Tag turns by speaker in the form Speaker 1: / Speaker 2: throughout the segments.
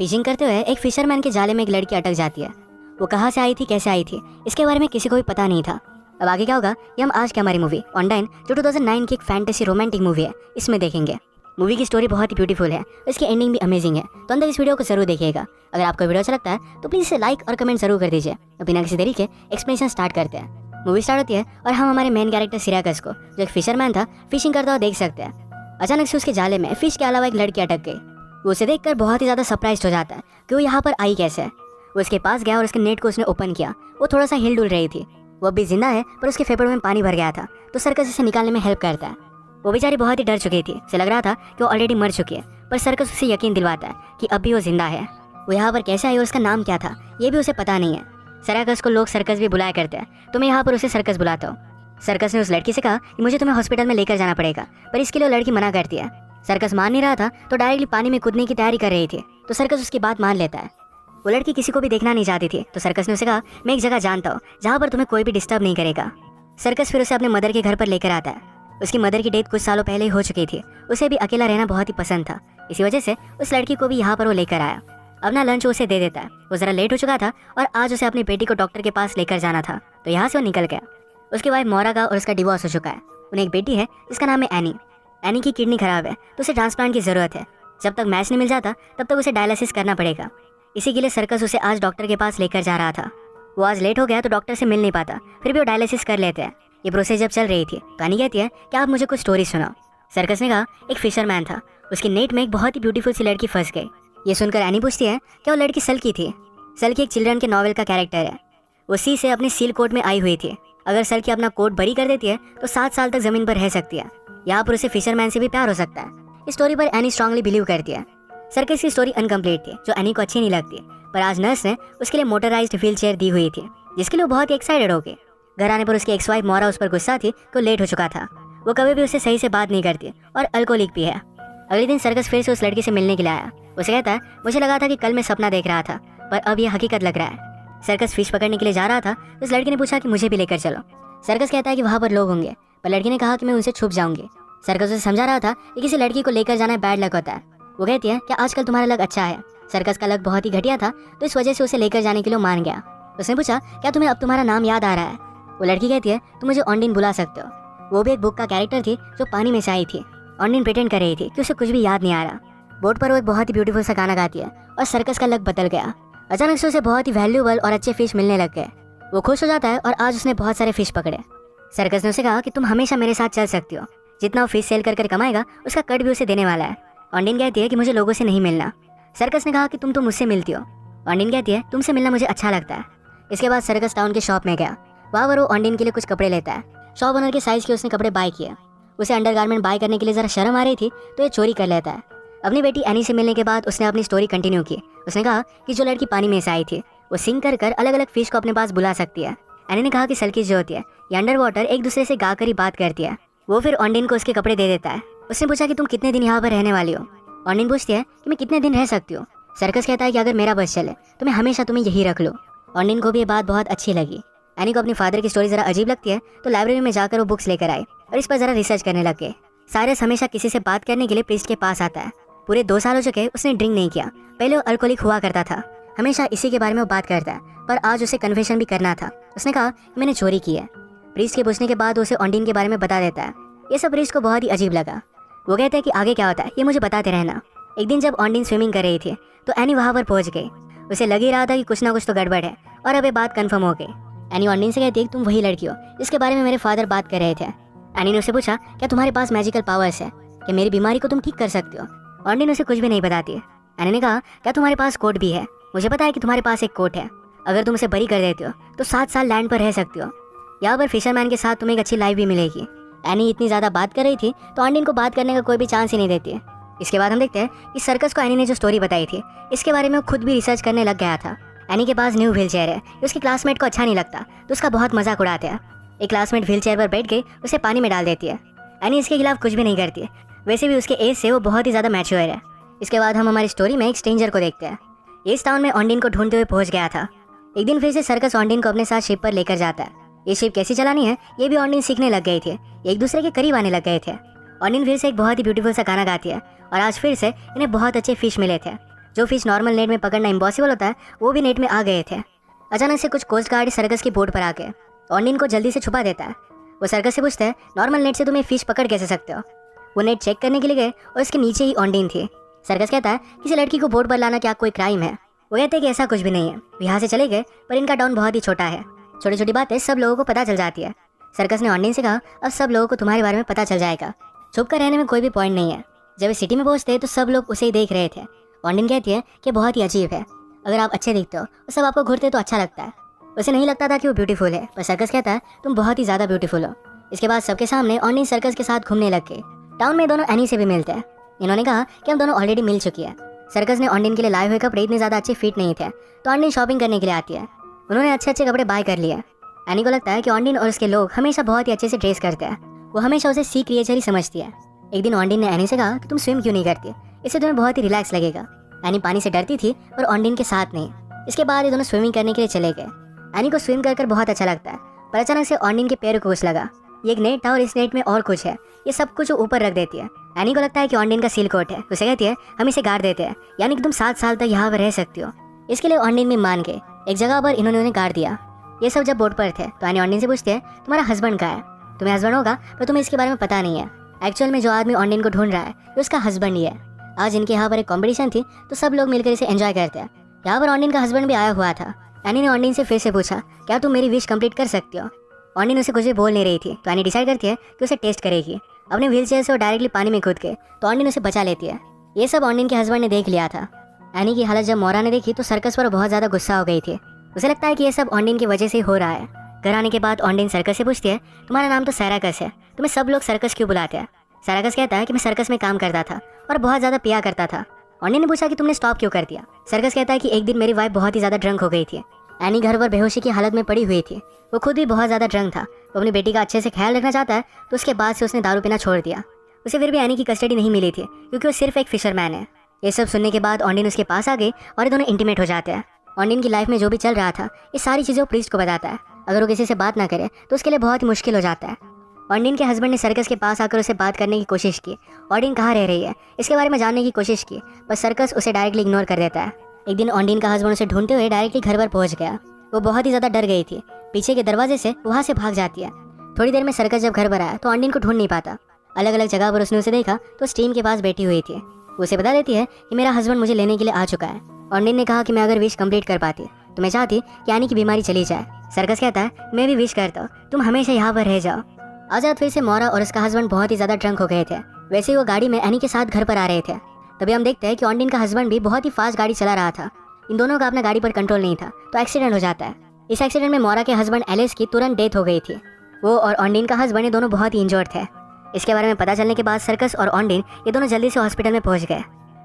Speaker 1: Fishing करते हुए एक फिशरमैन के जाले में एक लड़की अटक जाती है। वो कहाँ से आई थी, कैसे आई थी, इसके बारे में किसी को भी पता नहीं था। अब आगे क्या होगा ये हम आज की हमारी मूवी ऑनलाइन जो 2009 की एक फैंटेसी रोमांटिक मूवी है इसमें देखेंगे। मूवी की स्टोरी बहुत ही ब्यूटीफुल है, इसकी एंडिंग भी अमेजिंग है, तो अंदर इस वीडियो को जरूर देखिएगा। अगर आपको वीडियो अच्छा लगता है तो प्लीज इसे लाइक और कमेंट जरूर कर दीजिए। तो बिना किसी देरी के एक्सप्लेनेशन स्टार्ट करते हैं। मूवी स्टार्ट होती है और हम हमारे मेन कैरेक्टर सिराकस को, जो एक फिशरमैन था, फिशिंग करता हुआ देख सकते हैं। अचानक से उसके जाले में फिश के अलावा एक लड़की अटक गई। वो उसे देखकर बहुत ही ज्यादा सरप्राइज हो जाता है कि वो यहाँ पर आई कैसे है। वो उसके पास गया और उसके नेट को उसने ओपन किया। वो थोड़ा सा हिल डुल रही थी। वो अभी जिंदा है पर उसके फेफड़ों में पानी भर गया था, तो सर्कस इसे निकालने में हेल्प करता है। वो बेचारी बहुत ही डर चुकी थी, उसे लग रहा था कि वो ऑलरेडी मर चुकी है, पर सर्कस उसे यकीन दिलवाता है कि अब भी वो जिंदा है। वो यहाँ पर कैसे आई और उसका नाम क्या था ये भी उसे पता नहीं है। सर्कस को लोग सर्कस भी बुलाया करते हैं, तो मैं यहाँ पर उसे सर्कस बुलाता हूँ। सर्कस ने उस लड़की से कहा कि मुझे तुम्हें हॉस्पिटल में लेकर जाना पड़ेगा, पर इसके लिए लड़की मना करती है। सर्कस मान नहीं रहा था तो डायरेक्टली पानी में कूदने की तैयारी कर रही थी, तो सर्कस उसकी बात मान लेता है। वो लड़की किसी को भी देखना नहीं चाहती थी, तो सर्कस ने उसे कहा मैं एक जगह जानता हूँ जहाँ पर तुम्हें कोई भी डिस्टर्ब नहीं करेगा। सर्कस फिर उसे अपने मदर के घर पर लेकर आता है। उसकी मदर की डेथ कुछ सालों पहले ही हो चुकी थी। उसे भी अकेला रहना बहुत ही पसंद था, इसी वजह से उस लड़की को भी यहाँ पर वो लेकर आया। अपना लंच उसे दे देता है। वो जरा लेट हो चुका था और आज उसे अपनी बेटी को डॉक्टर के पास लेकर जाना था, तो यहाँ से वो निकल गया। उसकी वाइफ मोरा का और उसका डिवोर्स हो चुका है। उन्हें एक बेटी है जिसका नाम है एनी। एनी की किडनी खराब है, तो उसे ट्रांसप्लांट की जरूरत है। जब तक मैच नहीं मिल जाता तब तक उसे डायलिसिस करना पड़ेगा। इसी के लिए सर्कस उसे आज डॉक्टर के पास लेकर जा रहा था। वो आज लेट हो गया तो डॉक्टर से मिल नहीं पाता, फिर भी वो डायलिसिस कर लेते हैं। ये प्रोसेस जब चल रही थी तो एनी कहती है कि आप मुझे कुछ स्टोरी सुनाओ। सर्कस ने कहा एक फिशरमैन था, उसकी नेट में एक बहुत ही ब्यूटीफुल सी लड़की फंस गई। ये सुनकर एनी पूछती है क्या वो लड़की सल्की थी। सल्की एक चिल्ड्रन के नॉवेल का कैरेक्टर है। वो सी से अपने सील कोट में आई हुई थी। अगर सल्की अपना कोट बरी कर देती है तो 7 साल तक जमीन पर रह सकती है। यहाँ पर उसे फिशरमैन से भी प्यार हो सकता है। इस स्टोरी पर एनी स्ट्रांगली बिलीव करती है। सर्कस की स्टोरी अनकम्प्लीट थी जो एनी को अच्छी नहीं लगती, पर आज नर्स ने उसके लिए मोटराइज्ड व्हील चेयर दी हुई थी, जिसके लिए वो बहुत ही एक्साइटेड हो गई। घर आने पर उसकी एक्स वाइफ मोरा उस पर गुस्सा थी कि वो लेट हो चुका था। वो कभी भी उससे सही से बात नहीं करती और अल्कोहलिक भी है। अगले दिन सर्कस फिर से उस लड़की से मिलने के लिए आया। उसे कहता है मुझे लगा था कि कल मैं सपना देख रहा था, पर अब यह हकीकत लग रहा है। सर्कस फिश पकड़ने के लिए जा रहा था तो उस लड़की ने पूछा कि मुझे भी लेकर चलो। सर्कस कहता है कि वहाँ पर लोग होंगे, पर लड़की ने कहा कि मैं उनसे छुप जाऊंगी। सर्कस उसे समझा रहा था कि किसी लड़की को लेकर जाना बैड लक होता है। वो कहती है कि आजकल तुम्हारा लक अच्छा है। सर्कस का लक बहुत ही घटिया था, तो इस वजह से उसे लेकर जाने के लिए मान गया। उसने पूछा क्या तुम्हें अब तुम्हारा नाम याद आ रहा है। वो लड़की कहती है तुम मुझे ऑन्डिन बुला सकते हो। वो भी एक बुक का कैरेक्टर थी जो पानी में से आई थी। ऑन्डिन प्रिटेंड कर रही थी कि उसे कुछ भी याद नहीं आ रहा। बोट पर वो एक बहुत ही ब्यूटीफुल सा गाना गाती है और सर्कस का लक बदल गया। अचानक से उसे बहुत ही वैल्यूएबल और अच्छे फिश मिलने लग गए। वो खुश हो जाता है और आज उसने बहुत सारे फिश पकड़े। सर्कस ने उसे कहा कि तुम हमेशा मेरे साथ चल सकती हो। जितना वो फिश सेल कर कमाएगा उसका कट भी उसे देने वाला है। ऑन्डिन कहती है कि मुझे लोगों से नहीं मिलना। सर्कस ने कहा कि तुम तो मुझसे मिलती हो। ऑन्डिन कहती है तुमसे मिलना मुझे अच्छा लगता है। इसके बाद सर्कस टाउन के शॉप में गया। वहाँ पर वो ऑन्डिन के लिए कुछ कपड़े लेता है। शॉप ओनर के साइज के उसने कपड़े बाय किए। उसे अंडरगारमेंट बाय करने के लिए जरा शर्म आ रही थी, तो ये चोरी कर लेता है। अपनी बेटी एनी से मिलने के बाद उसने अपनी स्टोरी कंटिन्यू की। उसने कहा कि जो लड़की पानी में से आई थी वो सिंग कर अलग अलग फिश को अपने पास बुला सकती है। एनी ने कहा कि सल्की जो होती है ये अंडर वाटर एक दूसरे से गाकर ही बात करती है। वो फिर ऑन्डिन को उसके कपड़े दे देता है। उसने पूछा कि तुम कितने दिन यहाँ पर रहने वाली हो। ऑन्डिन पूछती है कि मैं कितने दिन रह सकती हूँ। सर्कस कहता है कि अगर मेरा बस चले तो मैं हमेशा तुम्हें यही रख लूँ। ऑन्डिन को भी ये बात बहुत अच्छी लगी। एनी को अपनी फादर की स्टोरी जरा अजीब लगती है, तो लाइब्रेरी में जाकर वो बुक्स लेकर आई और इस पर जरा रिसर्च करने लग गए। साइरस हमेशा किसी से बात करने के लिए प्रीस्ट के पास आता है। पूरे 2 साल हो चुके उसने ड्रिंक नहीं किया। पहले वो अल्कोहलिक हुआ करता था, हमेशा इसी के बारे में वो बात करता है, पर आज उसे कन्फेशन भी करना था। उसने कहा कि मैंने चोरी की है। प्रीस्ट के पूछने के बाद उसे ऑन्डिन के बारे में बता देता है। ये सब प्रीस्ट को बहुत ही अजीब लगा। वो कहते हैं कि आगे क्या होता है ये मुझे बताते रहना। एक दिन जब ऑन्डिन स्विमिंग कर रही थी तो एनी वहाँ पर पहुंच गई। उसे लग ही रहा था कि कुछ ना कुछ तो गड़बड़ है और अब ये बात कंफर्म हो गई। एनी ऑन्डिन से कहती है तुम वही लड़की हो जिसके बारे में मेरे फादर बात कर रहे थे। एनी ने उससे पूछा क्या तुम्हारे पास मैजिकल पावर्स है, कि मेरी बीमारी को तुम ठीक कर सकते हो। ऑन्डिन उसे कुछ भी नहीं बताती है। एनी ने कहा क्या तुम्हारे पास कोट भी है। मुझे पता है कि तुम्हारे पास एक कोट है। अगर तुम उसे बरी कर देते हो तो 7 साल लैंड पर रह सकते हो। यहाँ पर फिशरमैन के साथ तुम्हें एक अच्छी लाइफ भी मिलेगी। एनी इतनी ज़्यादा बात कर रही थी तो ऑन्डिन को बात करने का कोई भी चांस ही नहीं देती है। इसके बाद हम देखते हैं कि सर्कस को एनी ने जो स्टोरी बताई थी इसके बारे में वो खुद भी रिसर्च करने लग गया था। एनी के पास न्यू व्हील चेयर है, उसके क्लासमेट को अच्छा नहीं लगता, तो उसका बहुत मजाक उड़ाते हैं। एक क्लासमेट व्हील चेयर पर बैठ गई, उसे पानी में डाल देती है। एनी इसके खिलाफ कुछ भी नहीं करती है। वैसे भी उसके एज से वो बहुत ही ज़्यादा मैच्योर है। इसके बाद हम हमारी स्टोरी में एक स्ट्रेंजर को देखते हैं। इस टाउन में ऑन्डिन को ढूंढते हुए पहुंच गया था। एक दिन फिर से सर्कस ऑन्डिन को अपने साथ शिप पर लेकर जाता है। ये शिप कैसी चलानी है ये भी ऑन्डिन सीखने लग गए थे। एक दूसरे के करीब आने लग गए थे। ऑन्डिन फिर से एक बहुत ही ब्यूटीफुल सा गाना गाती है और आज फिर से इन्हें बहुत अच्छे फिश मिले थे। जो फिश नॉर्मल नेट में पकड़ना इम्पॉसिबल होता है वो भी नेट में आ गए थे। अचानक से कुछ कोस्ट गार्ड सर्कस की बोट पर आके ऑन्डिन को जल्दी से छुपा देता है। वो सर्कस से पूछता है नॉर्मल नेट से तुम फिश पकड़ कैसे सकते हो। वो नेट चेक करने के लिए गए और उसके नीचे ही ऑन्डिन थी। सर्कस कहता है किसी लड़की को बोट पर लाना क्या कोई क्राइम है। वो कहते हैं कि ऐसा कुछ भी नहीं है। वो यहाँ से चले गए पर इनका टाउन बहुत ही छोटा है, छोटी छोटी बातें सब लोगों को पता चल जाती है। सर्कस ने ऑन्डिन से कहा अब सब लोगों को तुम्हारे बारे में पता चल जाएगा, छुप कर रहने में कोई भी पॉइंट नहीं है। जब वे सिटी में पहुंचते तो सब लोग उसे ही देख रहे थे। ऑन्डिन कहती है कि बहुत ही अजीब है, अगर आप अच्छे दिखते हो और सब आपको घूरते तो अच्छा लगता है। उसे नहीं लगता था कि वो ब्यूटीफुल है, पर सर्कस कहता है तुम बहुत ही ज़्यादा ब्यूटीफुल हो। इसके बाद सबके सामने ऑन्डिन सर्कस के साथ घूमने लग गए। टाउन में दोनों एनी से भी मिलते हैं। इन्होंने कहा कि हम दोनों ऑलरेडी मिल चुकी है। सर्कस ने ऑन्डिन के लिए लाए हुए कपड़े इतने ज़्यादा अच्छे फिट नहीं थे, तो ऑन्डिन शॉपिंग करने के लिए आती है। उन्होंने अच्छे अच्छे कपड़े बाय कर लिए। एनी को लगता है कि ऑन्डिन और उसके लोग हमेशा बहुत ही अच्छे से ड्रेस करते हैं। वो हमेशा उसे सी क्रिएचर ही समझती है। एक दिन ऑन्डिन ने एनी से कहा कि तुम स्विम क्यों नहीं करती, इससे तुम्हें बहुत ही रिलैक्स लगेगा। एनी पानी से डरती थी पर ऑन्डिन के साथ नहीं। इसके बाद ये दोनों स्विमिंग करने के लिए चले गए। एनी को स्विम कर बहुत अच्छा लगता है, पर अचानक से ऑन्डिन के पैर को कुछ लगा। ये एक नेट था और इस नेट में और कुछ है। ये सब कुछ ऊपर रख देती है। एनी को लगता है कि ऑन्डिन का सील कोट है। उसे कहती है हम इसे गाड़ देते हैं, यानी कि तुम 7 साल तक यहाँ पर रह सकती हो। इसके लिए ऑन्डिन भी मान गए। एक जगह पर इन्होंने उन्हें गाड़ दिया। ये सब जब बोट पर थे तो एनी ऑन्डिन से पूछते हैं तुम्हारा हस्बैंड कहाँ है। तुम्हें हस्बैंड होगा पर तुम्हें इसके बारे में पता नहीं है। एक्चुअल में जो आदमी ऑन्डिन को ढूंढ रहा है वो उसका हस्बैंड ही है। आज इनके यहाँ पर एक कॉम्पिटिशन थी तो सब लोग मिलकर इसे एंजॉय करते हैं। यहाँ पर ऑन्डिन का हस्बैंड भी आया हुआ था। एनी ने ऑन्डिन से फिर से पूछा क्या तुम मेरी विश कंप्लीट कर सकती हो। ऑन्डिन उसे कुछ भी बोल नहीं रही थी, तो एनी डिसाइड करती है कि उसे टेस्ट करेगी। अपने व्हील चेयर से वो डायरेक्टली पानी में कूद के तो ऑन्डिन उसे बचा लेती है। ये सब ऑन्डिन के हस्बैंड ने देख लिया था। एनी की हालत जब मोरा ने देखी तो सर्कस पर बहुत ज़्यादा गुस्सा हो गई थी। उसे लगता है कि ये सब ऑन्डिन की वजह से हो रहा है। घर आने के बाद ऑन्डिन सर्कस से पूछती है तुम्हारा नाम तो सैराकस है, तुम्हें सब लोग सर्कस क्यों बुलाते हैं। सैराकस कहता है कि मैं सर्कस में काम करता था और बहुत ज़्यादा पिया करता था। ऑन्डिन ने पूछा कि तुमने स्टॉप क्यों कर दिया। सर्कस कहता है कि एक दिन मेरी वाइफ बहुत ही ज़्यादा ड्रंक हो गई थी। एनी घर पर बेहोशी की हालत में पड़ी हुई थी। वो खुद भी बहुत ज़्यादा ड्रंक था। वो अपनी बेटी का अच्छे से ख्याल रखना चाहता है, तो उसके बाद से उसने दारू पीना छोड़ दिया। उसे फिर भी एनी की कस्टडी नहीं मिली थी क्योंकि वो सिर्फ एक फिशरमैन है। ये सब सुनने के बाद ऑन्डिन उसके पास आ गई और ये दोनों इंटीमेट हो जाते हैं। ऑन्डिन की लाइफ में जो भी चल रहा था ये सारी चीज़ें वो प्रीस्ट को बताता है। अगर वो किसी से बात ना करे तो उसके लिए बहुत ही मुश्किल हो जाता है। ऑन्डिन के हस्बैंड ने सर्कस के पास आकर उसे बात करने की कोशिश की। ऑन्डिन कहाँ रह रही है इसके बारे में जानने की कोशिश की, पर सर्कस उसे डायरेक्टली इग्नोर कर देता है। एक दिन ऑन्डिन का हस्बैंड उसे ढूंढते हुए डायरेक्टली घर पर पहुंच गया। वो बहुत ही ज़्यादा डर गई थी। पीछे के दरवाजे से वहाँ से भाग जाती है। थोड़ी देर में सर्कस जब घर पर आया तो ऑन्डिन को ढूंढ नहीं पाता। अलग अलग जगह पर उसने उसे देखा तो स्टीम के पास बैठी हुई थी। वो उसे बता देती है कि मेरा हस्बैंड मुझे लेने के लिए आ चुका है। ऑन्डिन ने कहा कि मैं अगर विश कंप्लीट कर पाती तो मैं चाहती कि एनी की बीमारी चली जाए। सर्कस कहता है मैं भी विश करता हूँ तुम हमेशा यहाँ पर रह जाओ। आजाद फिर से मोरा और उसका हस्बैंड बहुत ही ज़्यादा ड्रंक हो गए थे। वैसे ही वो गाड़ी में एनी के साथ घर पर आ रहे थे। तभी हम देखते हैं कि ऑन्डिन का हस्बैंड भी बहुत ही फास्ट गाड़ी चला रहा था। इन दोनों का अपना गाड़ी पर कंट्रोल नहीं था तो एक्सीडेंट हो जाता है। इस एक्सीडेंट में मोरा के हस्बैंड एलिस की तुरंत डेथ हो गई थी। वो और ऑन्डिन का हस्बैंड ये दोनों बहुत ही इंजर्ड थे। इसके बारे में पता चलने के बाद सर्कस और ऑन्डिन ये दोनों जल्दी से हॉस्पिटल में पहुंच गए।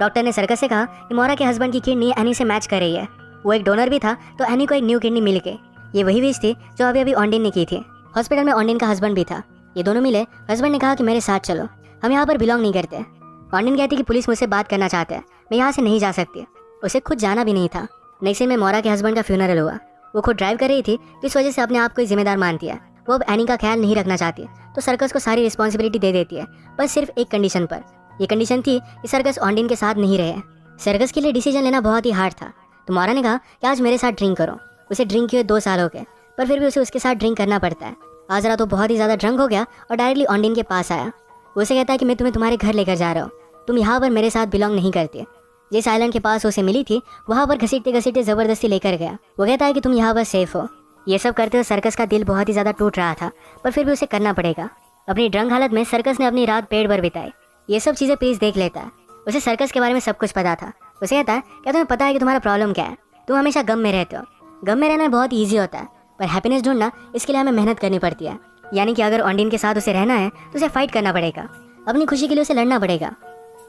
Speaker 1: डॉक्टर ने सर्कस से कहा कि मोरा के हस्बैंड की किडनी एनी से मैच कर रही है। वो एक डोनर भी था तो एनी को एक न्यू किडनी मिल गई। ये वही विश थी जो अभी अभी ऑन्डिन ने की थी। हॉस्पिटल में ऑन्डिन का हस्बैंड भी था। ये दोनों मिले। हस्बैंड ने कहा कि मेरे साथ चलो, हम यहाँ पर बिलोंग नहीं करते। ऑन्डिन कहती कि पुलिस मुझसे बात करना चाहते हैं, मैं यहाँ से नहीं जा सकती। उसे खुद जाना भी नहीं था। नेक्स्ट डे में मोरा के हस्बैंड का फ्यूनरल हुआ। वो खुद ड्राइव कर रही थी, इस वजह से अपने आप को जिम्मेदार मानती है। वो अब एनी का ख्याल नहीं रखना चाहती तो सर्कस को सारी रिस्पॉन्सिबिलिटी दे देती है, पर सिर्फ एक कंडीशन पर। ये कंडीशन थी कि सर्कस ऑन्डिन के साथ नहीं रहे। सर्कस के लिए डिसीजन लेना बहुत ही हार्ड था, तो मोरा ने कहा कि आज मेरे साथ ड्रिंक करो। उसे ड्रिंक किए 2 साल हो गए, पर फिर भी उसे उसके साथ ड्रिंक करना पड़ता है। आज रात वो बहुत ही ज़्यादा ड्रंक हो गया और डायरेक्टली ऑन्डिन के पास आया। वो उसे कहता है कि मैं तुम्हें तुम्हारे घर लेकर जा रहा हूँ, तुम यहाँ पर मेरे साथ बिलोंग नहीं करती। जिस आइलैंड के पास उसे मिली थी वहाँ पर घसीटते घसीटते ज़बरदस्ती लेकर गया। वो कहता है कि तुम यहाँ पर सेफ हो। ये सब करते हुए सर्कस का दिल बहुत ही ज़्यादा टूट रहा था, पर फिर भी उसे करना पड़ेगा। अपनी ड्रंक हालत में सर्कस ने अपनी रात पेड़ पर बिताई। ये सब चीज़ें प्लीज देख लेता है। उसे सर्कस के बारे में सब कुछ पता था। उसे कहता है क्या तुम्हें पता है कि तुम्हारा प्रॉब्लम क्या है। तुम हमेशा गम में रहते हो। गम में रहना बहुत ईजी होता है, पर हैप्पीनेस ढूंढना इसके लिए हमें मेहनत करनी पड़ती है। यानी कि अगर ऑन्डिन के साथ उसे रहना है तो उसे फाइट करना पड़ेगा, अपनी खुशी के लिए उसे लड़ना पड़ेगा।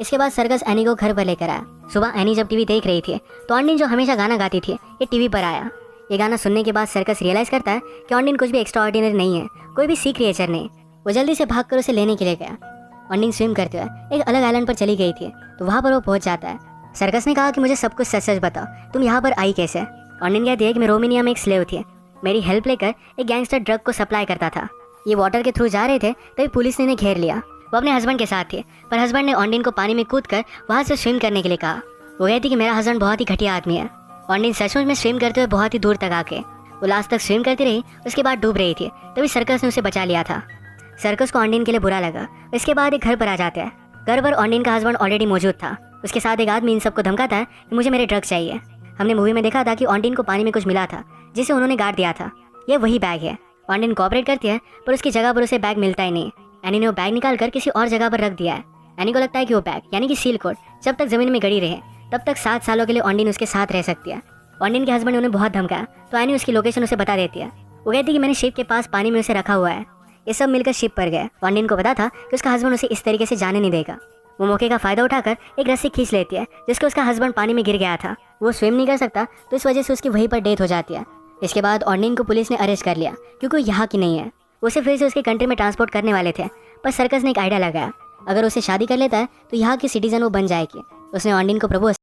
Speaker 1: इसके बाद सर्कस एनी को घर पर लेकर आया। सुबह एनी जब टीवी देख रही थी तो ऑन्डिन जो हमेशा गाना गाती थी ये टीवी पर आया। ये गाना सुनने के बाद सर्कस रियलाइज़ करता है कि ऑन्डिन कुछ भी एक्स्ट्रा ऑर्डिनरी नहीं है, कोई भी सी क्रिएचर नहीं। वो जल्दी से भागकर उसे लेने के लिए गया। ऑन्डिन स्विम करते हुए एक अलग आइलैंड पर चली गई थी, तो वहाँ पर वो पहुँच जाता है। सर्कस ने कहा कि मुझे सब कुछ सच सच बताओ, तुम यहाँ पर आई कैसे। ऑन्डिन कहती है कि मैं रोमानिया में एक स्लेव थी, मेरी हेल्प लेकर एक गैंगस्टर ड्रग को सप्लाई करता था। ये वाटर के थ्रू जा रहे थे तभी पुलिस ने इन्हें घेर लिया। वो अपने हस्बैंड के साथ थे, पर हस्बैंड ने ऑन्डिन को पानी में कूदकर वहाँ से स्विम करने के लिए कहा। वो कहती कि मेरा हस्बैंड बहुत ही घटिया आदमी है। ऑन्डिन सचमुच में स्विम करते हुए बहुत ही दूर तक आके वो लास्ट तक स्विम करती रही, उसके बाद डूब रही थी। तभी सर्कस ने उसे बचा लिया था। सर्कस को ऑन्डिन के लिए बुरा लगा। इसके बाद एक घर पर आ जाते हैं। घर पर ऑन्डिन का हस्बैंड ऑलरेडी मौजूद था। उसके साथ एक आदमी इन सबको धमकाता है कि मुझे मेरे ड्रग्स चाहिए। हमने मूवी में देखा था कि ऑन्डिन को पानी में कुछ मिला था जिसे उन्होंने गाड़ दिया था। ये वही बैग है। ऑन्डिन कोऑपरेट करती है पर उसकी जगह पर उसे बैग मिलता ही नहीं। एनी ने वो बैग निकाल कर किसी और जगह पर रख दिया है। एनी को लगता है कि वो बैग यानी कि सील कोड जब तक जमीन में गड़ी रहे तब तक 7 सालों के लिए ऑन्डिन उसके साथ रह सकती है। ऑन्डिन के हस्बैंड ने उन्हें बहुत धमकाया तो एनी उसकी लोकेशन उसे बता देती है। वो कहती है कि मैंने शिप के पास पानी में उसे रखा हुआ है। ये सब मिलकर शिप पर गए। ऑन्डिन को पता था कि उसका हस्बैंड उसे इस तरीके से जाने नहीं देगा। वो मौके का फायदा उठाकर एक रस्सी खींच लेती है जिसके उसका हस्बैंड पानी में गिर गया था। वो स्विम नहीं कर सकता तो इस वजह से उसकी वहीं पर डेथ हो जाती है। इसके बाद ऑन्डिन को पुलिस ने अरेस्ट कर लिया क्योंकि वो यहाँ की नहीं है। उसे फिर से उसके कंट्री में ट्रांसपोर्ट करने वाले थे पर सर्कस ने एक आइडिया लगाया, अगर उसे शादी कर लेता है तो यहाँ की सिटीजन वो बन जाएगी। उसने ऑन्डिन को प्रपोज